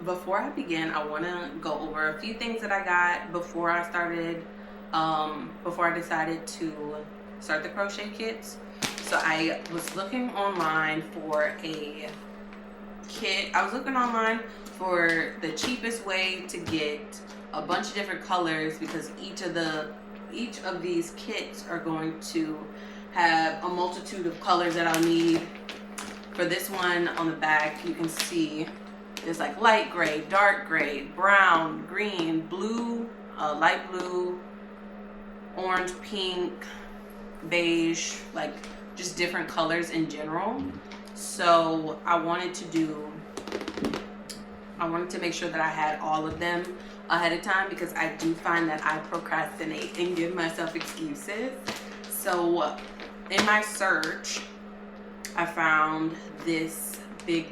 before I begin, I want to go over a few things that I got before I started, before I decided to start the crochet kits. So I was looking online for a kit. I was looking online for the cheapest way to get a bunch of different colors, because each of these kits are going to have a multitude of colors that I'll need. For this one on the back, you can see there's like light gray, dark gray, brown, green, blue, light blue, orange, pink, beige, like just different colors in general. So I wanted to make sure that I had all of them ahead of time, because I do find that I procrastinate and give myself excuses. So in my search, I found this big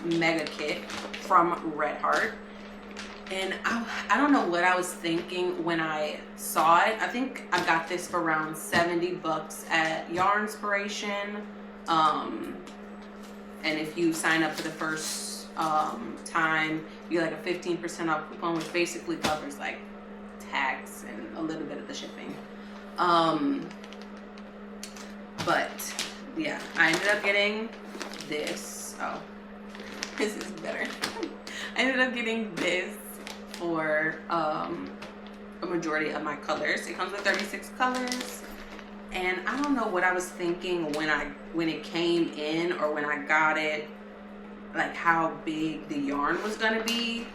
mega kit from Red Heart, and I don't know what I was thinking when I saw it. I think I got this for around 70 bucks at Yarnspiration, and if you sign up for the first time, you get like a 15% off coupon, which basically covers like tax and a little bit of the shipping. But yeah, I ended up getting this. Oh, this is better. I ended up getting this for a majority of my colors. It comes with 36 colors, and I don't know what I was thinking when it came in, or when I got it, like how big the yarn was gonna be.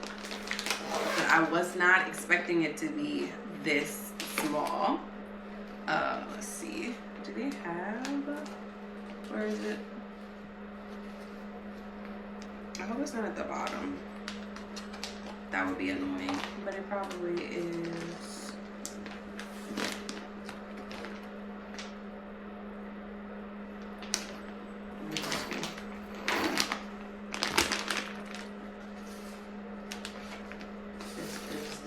But I was not expecting it to be this small. Let's see. Do they have? Where is it? I hope it's not at the bottom. That would be annoying, but it probably is. This is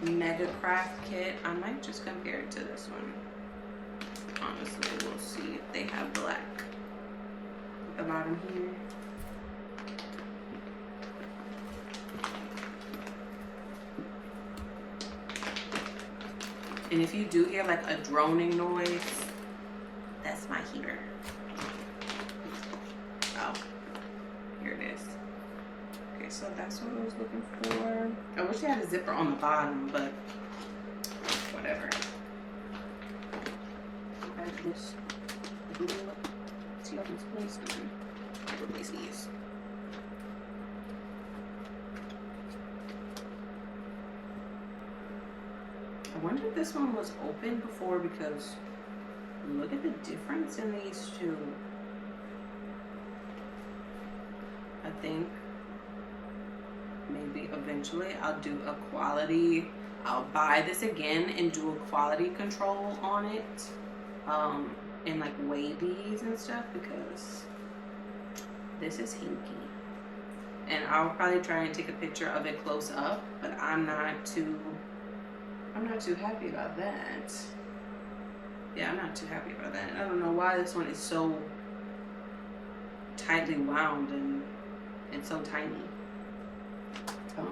the Mega Craft Kit. I might just compare it to this one. Honestly, we'll see if they have black at the bottom here. And if you do hear like a droning noise, that's my heater. Oh, here it is. Okay, so that's what I was looking for. I wish they had a zipper on the bottom, but whatever. This glue. See how it's placed. Replace these. I wonder if this one was open before, because look at the difference in these two. I think maybe eventually I'll do a quality. I'll buy this again and do a quality control on it. And like weigh these and stuff, because this is hinky. And I'll probably try and take a picture of it close up, but I'm not too happy about that. Yeah, I'm not too happy about that. I don't know why this one is so tightly wound and it's so tiny. But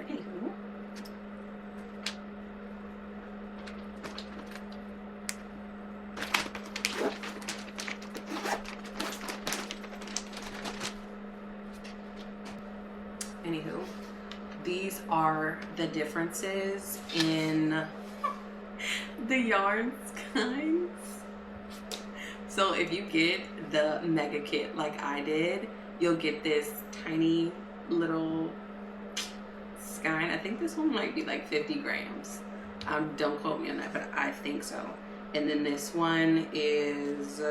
anywho. Anywho, these are the differences in the yarn kinds. So if you get the mega kit like I did, you'll get this tiny little skein. I think this one might be like 50 grams. Don't quote me on that, but I think so. And then this one is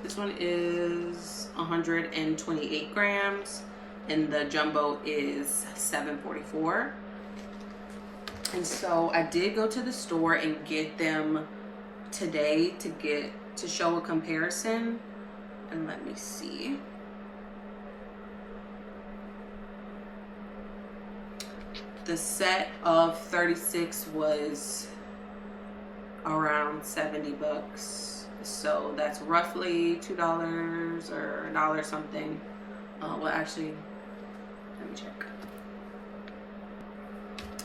this one is 128 grams, and the jumbo is 744. And so I did go to the store and get them today to show a comparison. And let me see. The set of 36 was around 70 bucks. So that's roughly $2 or a dollar something. Well, actually, let me check.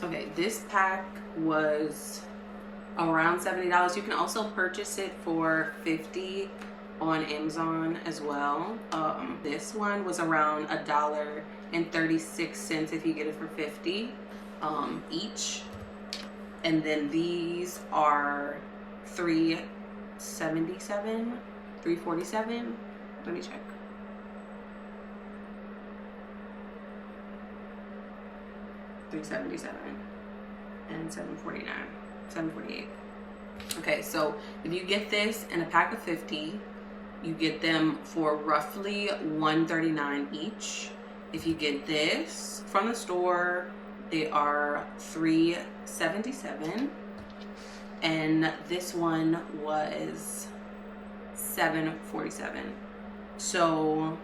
Okay, this pack was around $70. You can also purchase it for $50 on Amazon as well. This one was around $1.36 if you get it for 50 each. And then these are $3.77, $3.47. Let me check. $3.77 and $7.49, $7.48. Okay, so if you get this in a pack of 50, you get them for roughly $1.39 each. If you get this from the store, they are $3.77, and this one was $7.47. So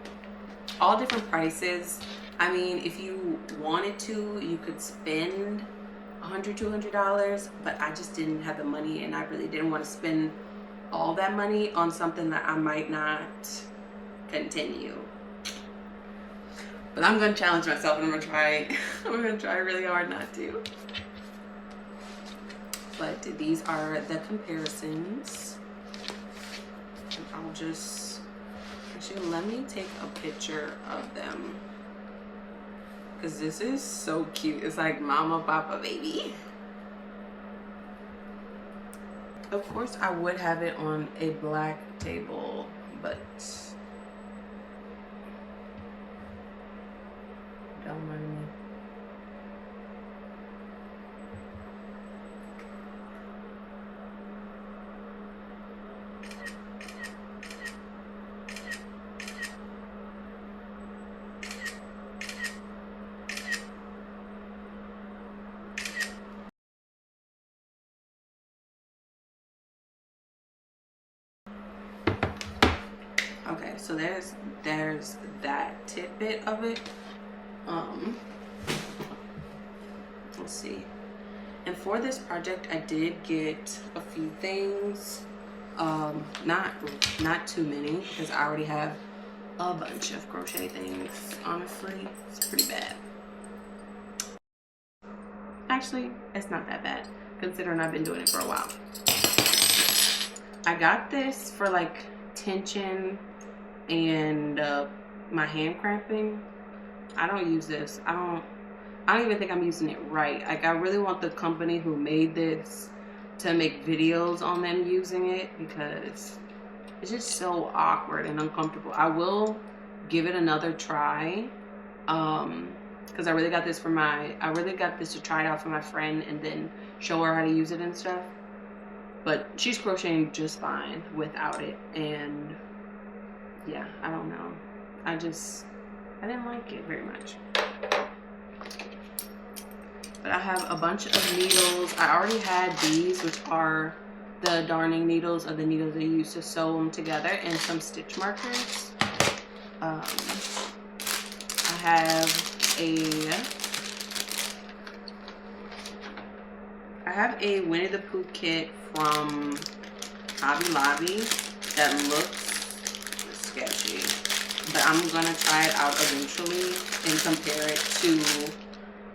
all different prices. I mean, if you wanted to, you could spend $100, $200, but I just didn't have the money, and I really didn't want to spend all that money on something that I might not continue. But I'm gonna challenge myself, and I'm gonna try really hard not to. But these are the comparisons, and I'll just actually let me take a picture of them, because this is so cute. It's like mama, papa, baby. Of course, I would have it on a black table, but don't mind me. Okay, so there's that tidbit of it. Let's see. And for this project, I did get a few things. Not too many, because I already have a bunch of crochet things. Honestly, it's pretty bad. Actually, it's not that bad, considering I've been doing it for a while. I got this for like tension and my hand cramping. I don't use this. I don't even think I'm using it right. Like, I really want the company who made this to make videos on them using it, because it's just so awkward and uncomfortable. I will give it another try, because I really got this to try it out for my friend and then show her how to use it and stuff. But she's crocheting just fine without it, and yeah, I don't know. I didn't like it very much. But I have a bunch of needles. I already had these, which are the darning needles, or the needles they use to sew them together, and some stitch markers. I have a Winnie the Pooh kit from Hobby Lobby that looks sketchy, but I'm gonna try it out eventually and compare it to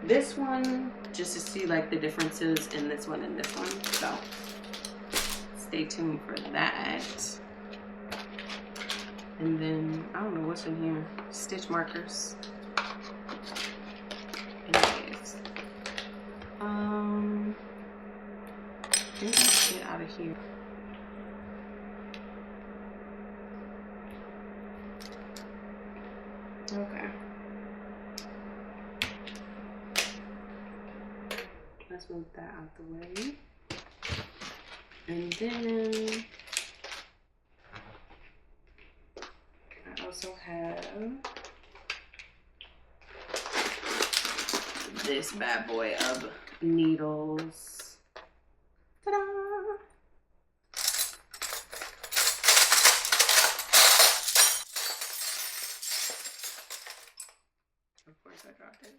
this one, just to see like the differences in this one and this one. So stay tuned for that. And then I don't know what's in here. Stitch markers. Anyways, let's get out of here. Okay. Let's move that out the way. And then I also have this bad boy of needles. Ta-da! Of course I dropped it.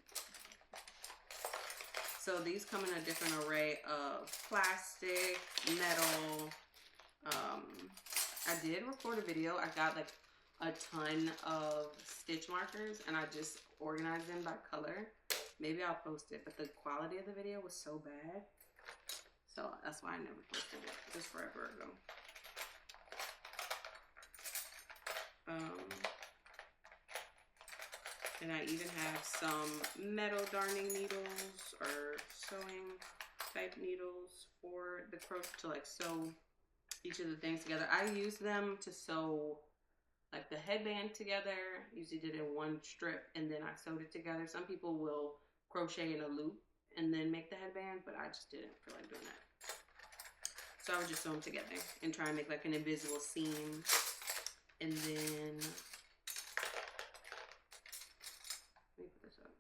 So So these come in a different array of plastic, metal. I did record a video. I got like a ton of stitch markers and I just organized them by color. Maybe I'll post it, but the quality of the video was so bad. So that's why I never posted it. It was forever ago. And I even have some metal darning needles or sewing type needles for the crochet to like sew each of the things together. I use them to sew like the headband together. Usually did it in one strip and then I sewed it together. Some people will crochet in a loop and then make the headband, but I just didn't feel like doing that. So I would just sew them together and try and make like an invisible seam. And then, let me put this up.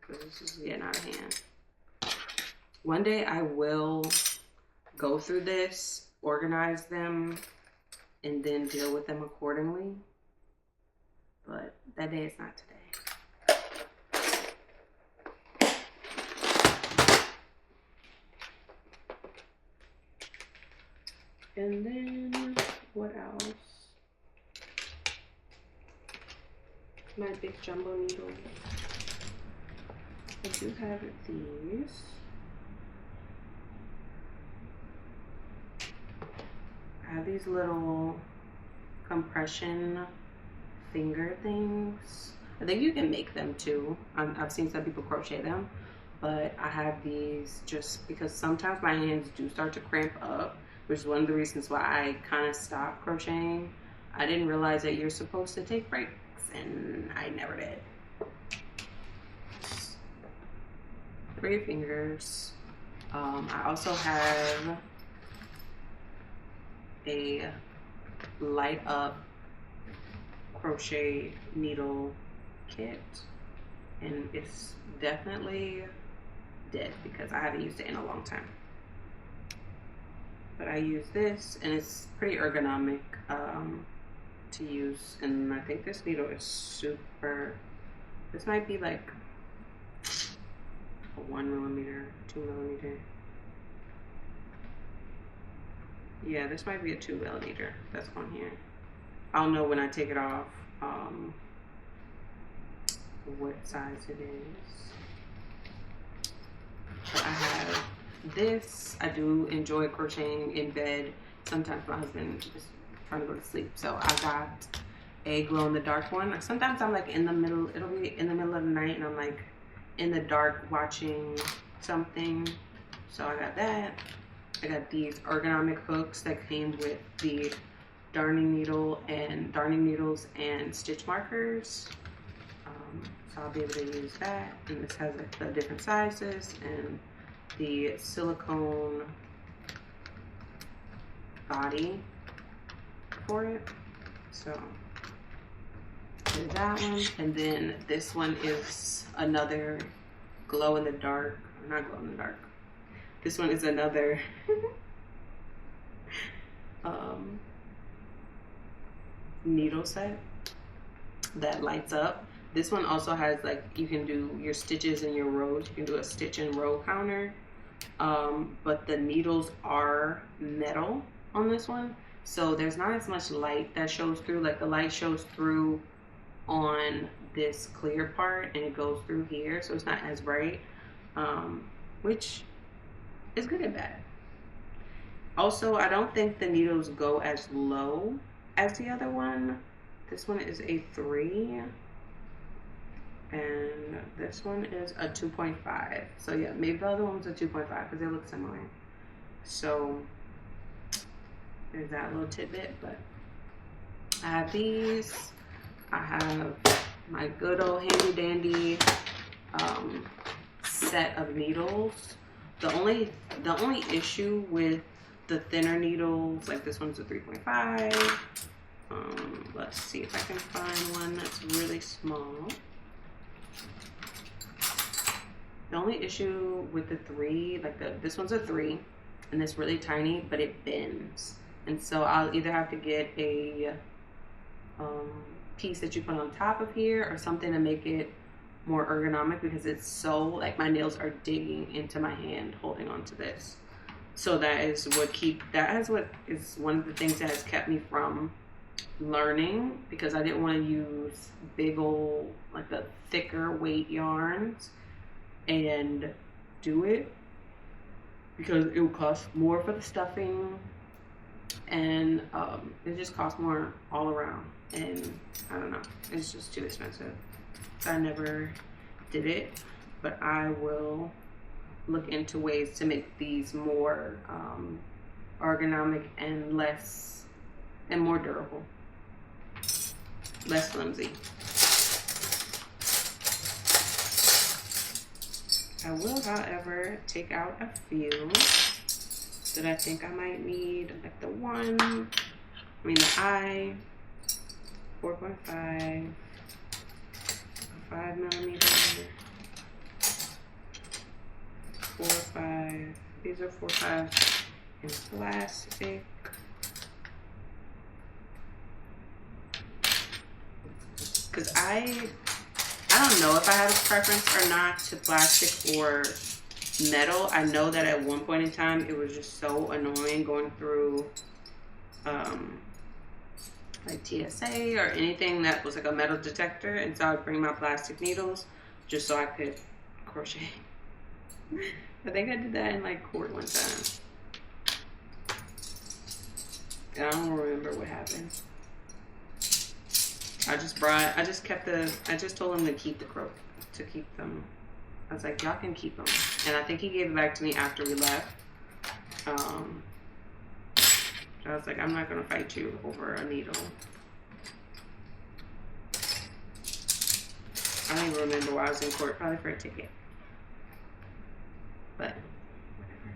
Because this is getting out of hand. One day I will go through this, organize them, and then deal with them accordingly. But that day is not today. And then, what else? My big jumbo needles. I do have these. I have these little compression finger things. I think you can make them too. I've seen some people crochet them, but I have these just because sometimes my hands do start to cramp up, which is one of the reasons why I kind of stopped crocheting. I didn't realize that you're supposed to take breaks, and I never did. 3 fingers. I also have a light up crochet needle kit, and it's definitely dead because I haven't used it in a long time. But I use this and it's pretty ergonomic to use, and I think this needle is super, this might be like a 1mm, 2mm. Yeah, this might be a 2mm that's on here. I'll know when I take it off what size it is. But I have this. I do enjoy crocheting in bed. Sometimes my husband is trying to go to sleep, so I got a glow-in-the-dark one. Sometimes I'm like in the middle, it'll be in the middle of the night and I'm like in the dark watching something. So I got that. I got these ergonomic hooks that came with the darning needles and stitch markers. So I'll be able to use that. And this has like the different sizes and the silicone body for it. So there's that one. And then this one is another glow in the dark, not glow in the dark. This one is another needle set that lights up. This one also has like, you can do your stitches and your rows. You can do a stitch and row counter. But the needles are metal on this one. So there's not as much light that shows through. Like the light shows through on this clear part and it goes through here. So it's not as bright, which is good and bad. Also, I don't think the needles go as low as the other one. This one is a 3 and this one is a 2.5. So yeah, maybe the other one's a 2.5 because they look similar. So there's that little tidbit. But I have these. I have my good old handy dandy set of needles. The only issue with the thinner needles, like this one's a 3.5. Let's see if I can find one that's really small. The only issue with the 3, like this one's a 3, and it's really tiny, but it bends. And so I'll either have to get a piece that you put on top of here or something to make it more ergonomic, because it's so, like, my nails are digging into my hand holding on to this. So that is what is one of the things that has kept me from learning, because I didn't want to use big old, like, the thicker weight yarns and do it, because it would cost more for the stuffing, and it just costs more all around, and I don't know, it's just too expensive. So I never did it, but I will look into ways to make these more ergonomic and more durable, less flimsy. I will, however, take out a few that I think I might need, like the eye, 4.5, 5mm, 4.5. These are 4.5 in plastic. Because I don't know if I have a preference or not to plastic or metal. I know that at one point in time it was just so annoying going through like TSA or anything that was like a metal detector, and so I would bring my plastic needles just so I could crochet. I think I did that in like court one time, and I don't remember what happened. I just told him to keep them. I was like, y'all can keep them. And I think he gave it back to me after we left. I was like, I'm not gonna fight you over a needle. I don't even remember why I was in court, probably for a ticket. But whatever.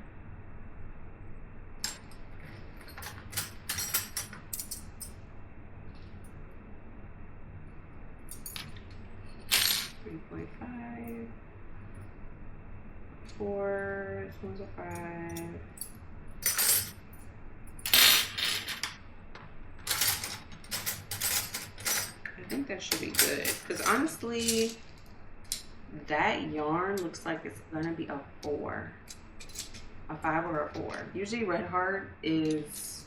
.5, 4. This one's a 5. I think that should be good, because honestly, that yarn looks like it's gonna be a 4, a 5 or a 4. Usually Red Heart is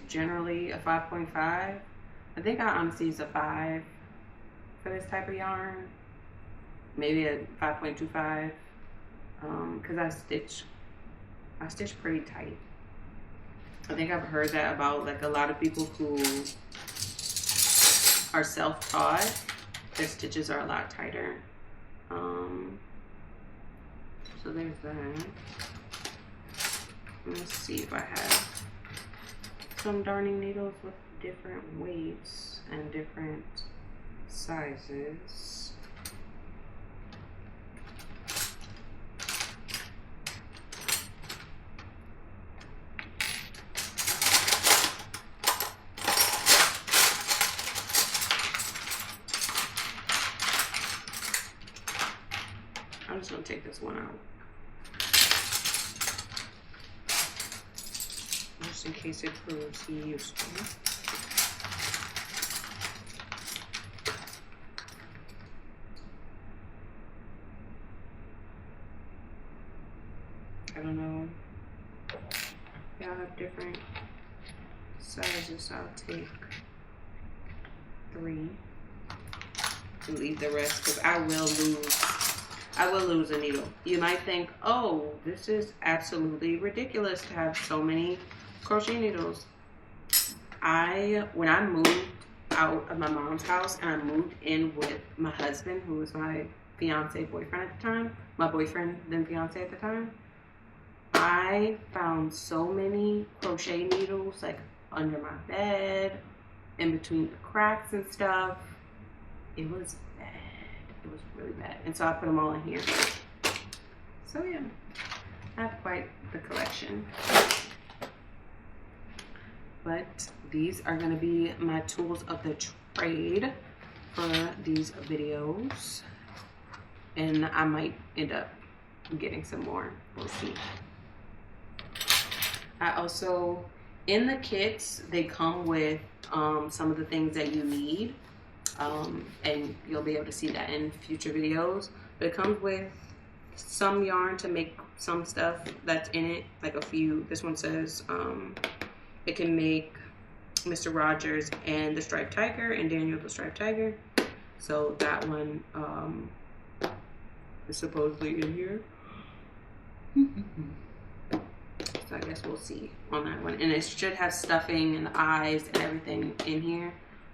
generally a 5.5. I think I honestly use a 5 for this type of yarn, maybe a 5.25, because I stitch pretty tight. I think I've heard that about like a lot of people who are self-taught, their stitches are a lot tighter. So there's that. Let's see if I have some darning needles with different weights and different sizes. I'm just gonna take this one out, just in case it proves useful. I don't know. Y'all have different sizes. I'll take 3 and leave the rest, because I will lose a needle. You might think, oh, this is absolutely ridiculous to have so many crochet needles. When I moved out of my mom's house and I moved in with my husband, who was my boyfriend at the time, my boyfriend then fiance at the time, I found so many crochet needles like under my bed, in between the cracks and stuff. It was bad. It was really bad. And so I put them all in here. So yeah, I have quite the collection. But these are gonna be my tools of the trade for these videos. And I might end up getting some more, we'll see. I also In the kits, they come with some of the things that you need, and you'll be able to see that in future videos. But it comes with some yarn to make some stuff that's in it, like a few. This one says it can make Mr. Rogers and the Striped Tiger and Daniel the Striped Tiger. So that one is supposedly in here. So I guess we'll see on that one. And it should have stuffing and the eyes and everything in here.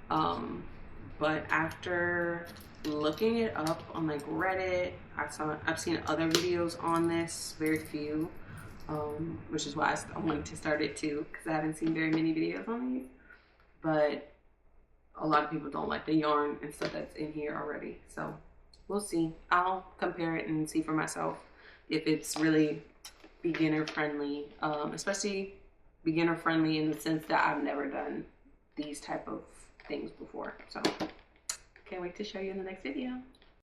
But after looking it up on like Reddit, I've seen other videos on this, very few, which is why I wanted to start it too, because I haven't seen very many videos on these. But a lot of people don't like the yarn and stuff that's in here already. So we'll see. I'll compare it and see for myself if it's really beginner friendly, especially beginner friendly in the sense that I've never done these type of things before. So can't wait to show you in the next video.